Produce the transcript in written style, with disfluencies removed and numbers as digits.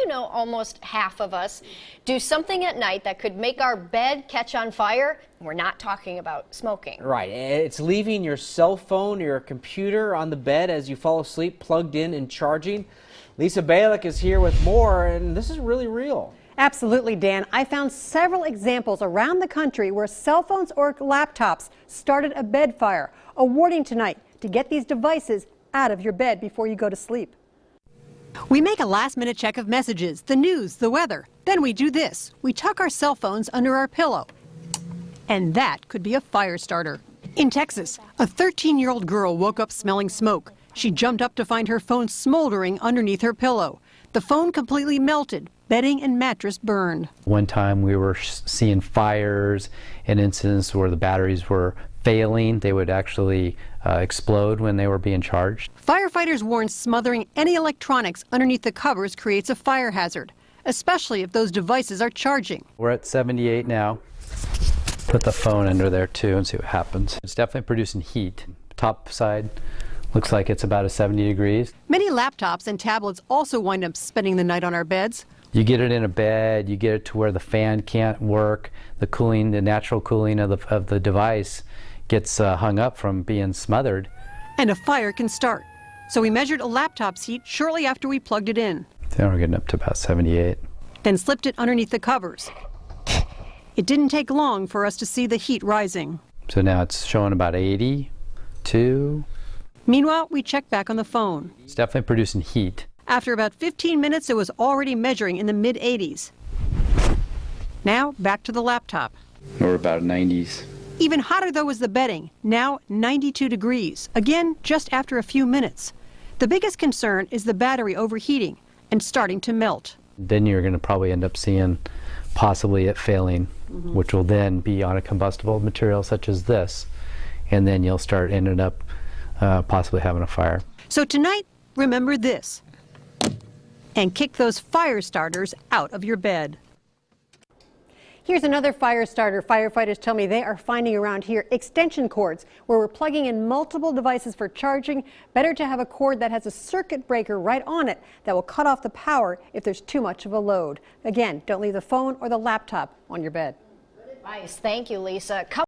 know, almost half of us do something at night that could make our bed catch on fire. We're not talking about smoking. Right. It's leaving your cell phone or your computer on the bed as you fall asleep, plugged in and charging. Lisa Balick is here with more, and this is really real. Absolutely, Dan. I found several examples around the country where cell phones or laptops started a bed fire. A warning tonight to get these devices out of your bed before you go to sleep. We make a last-minute check of messages, the news, the weather. Then we do this. We tuck our cell phones under our pillow. And that could be a fire starter. In Texas, a 13-year-old girl woke up smelling smoke. She jumped up to find her phone smoldering underneath her pillow. The phone completely melted. Bedding and mattress burned. One time we were seeing fires and incidents where the batteries were failing. They would actually explode when they were being charged. Firefighters warn smothering any electronics underneath the covers creates a fire hazard, especially if those devices are charging. We're at 78 now. Put the phone under there too and see what happens. It's definitely producing heat. Top side looks like it's about 70 degrees. Many laptops and tablets also wind up spending the night on our beds. You get it in a bed, you get it to where the fan can't work, the cooling, the natural cooling of the device gets hung up from being smothered. And a fire can start. So we measured a laptop's heat shortly after we plugged it in. Then we're getting up to about 78. Then slipped it underneath the covers. It didn't take long for us to see the heat rising. So now it's showing about 82. Meanwhile, we checked back on the phone. It's definitely producing heat. After about 15 minutes, it was already measuring in the mid-80s. Now, back to the laptop. We're about 90s. Even hotter, though, was the bedding. Now, 92 degrees. Again, just after a few minutes. The biggest concern is the battery overheating and starting to melt. Then you're going to probably end up seeing possibly it failing, which will then be on a combustible material such as this. And then you'll start ending up possibly having a fire. So tonight, remember this. And kick those fire starters out of your bed. Here's another fire starter firefighters tell me they are finding around here: extension cords, where we're plugging in multiple devices for charging. Better to have a cord that has a circuit breaker right on it that will cut off the power if there's too much of a load. Again, don't leave the phone or the laptop on your bed. Good advice. Thank you, Lisa.